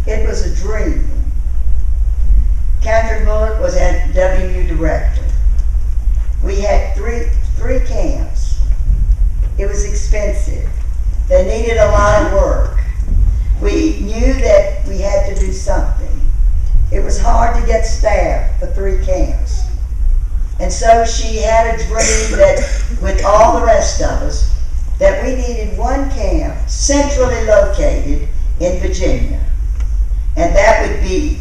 It was a dream. Catherine Bullock was at W director. We had three camps. It was expensive. They needed a lot of work. We knew that we had to do something. It was hard to get staff for 3 camps. And so she had a dream that, with all the rest of us, that we needed one camp centrally located in Virginia. And that would be,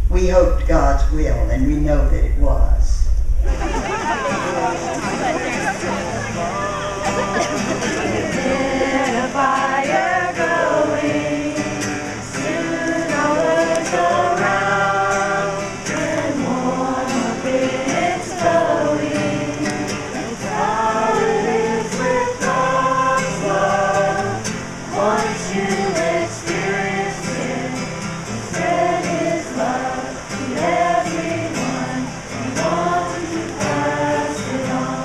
we hoped, God's will, and we know that it was. Fire going, soon all is around, and warm up it's glowing, and solid is with God's love. Once you experience it, spread His love to everyone, and want to pass it on.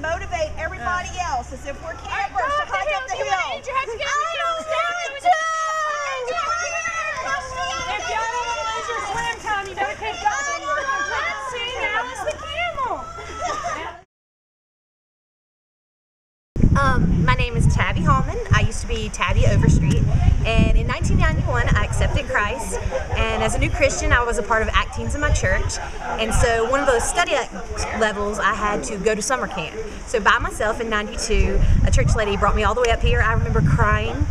Motivate everybody else as if we're campers to hike up the hill. I don't want to! If y'all don't want to lose your swim time, you better keep going. Let's sing Alice the Camel. My name is Tabby Hallman. I used to be Tabby Overstreet, and in 1991 I accepted Christ, and as a new Christian I was a part of ACT teams in my church, and so one of those study levels I had to go to summer camp. So by myself in 92, a church lady brought me all the way up here. I remember crying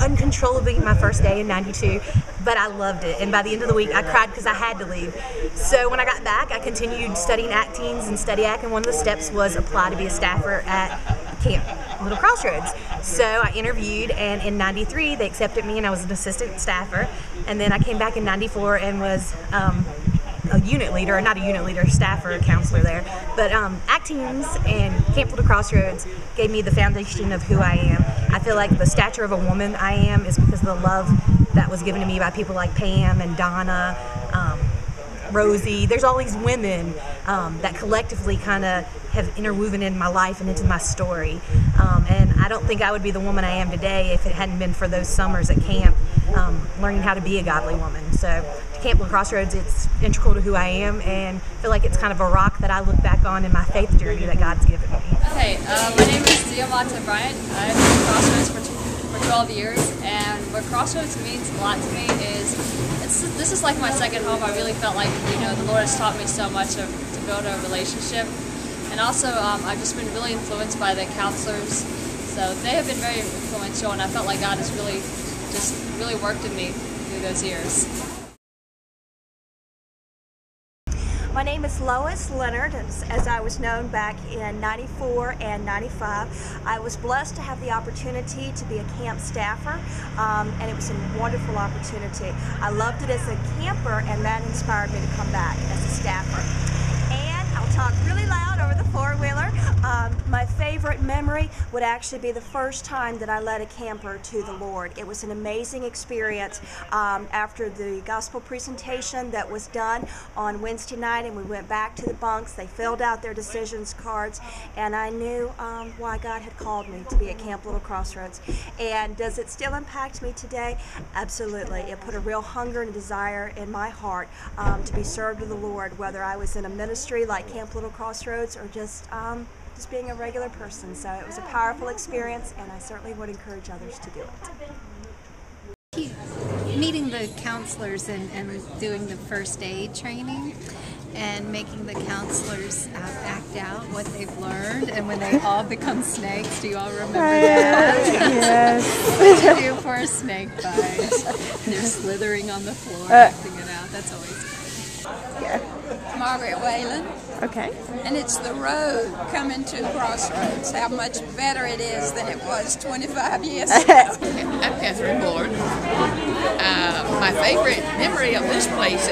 uncontrollably my first day in 92, but I loved it, and by the end of the week I cried because I had to leave. So when I got back I continued studying ACT teams and study ACT, and one of the steps was apply to be a staffer at camp, Little CrossRoads. So I interviewed, and in 93 they accepted me and I was an assistant staffer, and then I came back in 94 and was a unit leader, or not a unit leader, staffer, counselor there. But ACT teams and Camp Little CrossRoads gave me the foundation of who I am. I feel like the stature of a woman I am is because of the love that was given to me by people like Pam and Donna, Rosie. There's all these women that collectively kind of have interwoven in my life and into my story. And I don't think I would be the woman I am today if it hadn't been for those summers at camp, learning how to be a godly woman. So Camp Little CrossRoads, it's integral to who I am, and I feel like it's kind of a rock that I look back on in my faith journey that God's given me. Hey, my name is Diamante Bryant. I've been at CrossRoads for 12 years, and what CrossRoads means a lot to me is this is like my second home. I really felt like, you know, the Lord has taught me so much to build a relationship, and also I've just been really influenced by the counselors. So they have been very influential, and I felt like God has really worked in me through those years. My name is Lois Leonard, as I was known back in 94 and 95. I was blessed to have the opportunity to be a camp staffer, and it was a wonderful opportunity. I loved it as a camper, and that inspired me to come back as a staffer. And I'll talk really loud over the four-wheeler. My favorite memory would actually be the first time that I led a camper to the Lord. It was an amazing experience. After the gospel presentation that was done on Wednesday night and we went back to the bunks, they filled out their decisions cards, and I knew why God had called me to be at Camp Little Crossroads. And does it still impact me today? Absolutely. It put a real hunger and desire in my heart to be served with the Lord, whether I was in a ministry like Camp Little Crossroads or just being a regular person. So it was a powerful experience, and I certainly would encourage others to do it. Meeting the counselors and doing the first aid training and making the counselors act out what they've learned, and when they all become snakes. Do you all remember that? Yes. What to do for a snake bite. They're slithering on the floor, acting it out. That's always fun. Yeah. Margaret Whalen, Okay. and it's the road coming to Crossroads. How much better it is than it was 25 years ago. I'm Catherine Bullard. My favorite memory of this place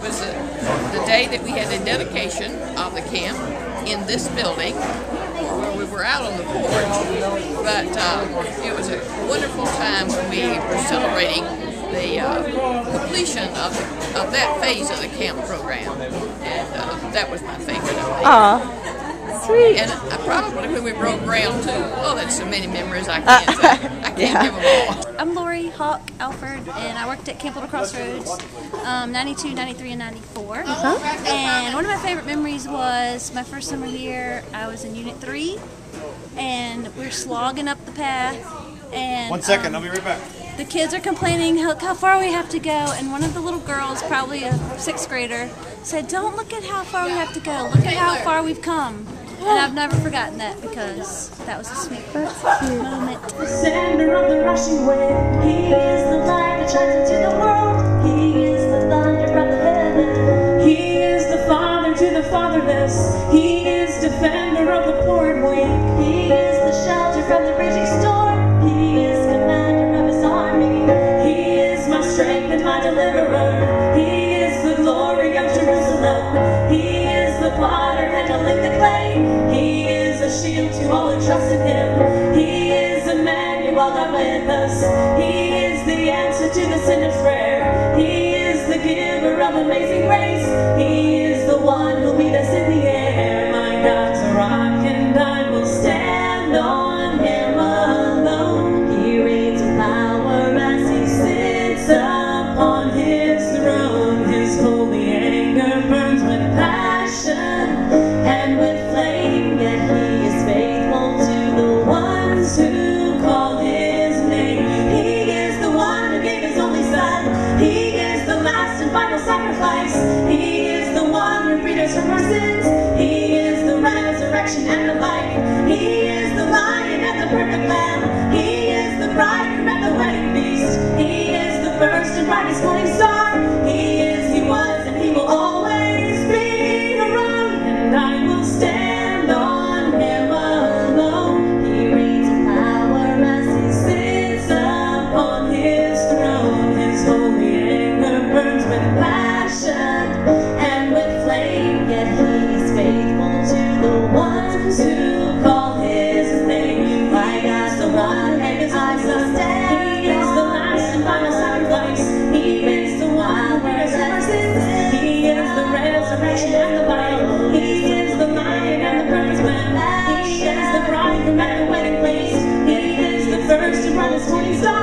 was the day that we had the dedication of the camp in this building, where we were out on the porch. But it was a wonderful time when we were celebrating the completion of that phase of the camp program, and that was my favorite of it. Aw, sweet. And probably when we broke ground too. Oh, that's so many memories I can't say. I can't give them all. I'm Lori Hawk Alford, and I worked at Camp Little Crossroads 92, 93, and 94. And one of my favorite memories was my first summer here. I was in Unit 3, and we're slogging up the path. And 1 second, I'll be right back. the kids are complaining how far we have to go, and one of the little girls, probably a 6th grader, said, "Don't look at how far we have to go, look at how far we've come." And I've never forgotten that, because that was a sweet moment. The sender of the rushing wind, He is the light that shines into the world. He is the thunder of the heaven. He is the father to the fatherless. He is defender of the poor and weak. He is the shelter from the raging storm. He is commander of His army. He is my strength and my deliverer. He is the glory of Jerusalem. He is the potter handling the clay. He is a shield to all who trust in Him. He is Emmanuel, God with us. He is the answer to the sinner's prayer. He is the giver of amazing grace. He is the one who'll meet us in the air. My God's a rock, and I will stand on Him alone. He reigns with power as He sits upon His throne. His holy anger burns with passion and with flame, yet He is faithful to the ones who call His name. He is the one who gave His only Son. He is the last and final sacrifice. He is the one who freed us from our sins. He is the resurrection and the life. He is the lion and the perfect lamb. He is the bridegroom and the wedding feast. He is the first and brightest morning star. He is, He was, and He will always be around. And I will stand on Him alone. He reigns with power as He sits upon His throne. His holy anger burns with passion and with flame, yet He is faithful to the ones who call His name. My God's the one and His eyes are stand. He is the last and final sacrifice. He is the one who bears our sins. He is the resurrection and the life. He is the lion and the perfect lamb. He is the bridegroom and the wedding place. He is the first and brightest morning star.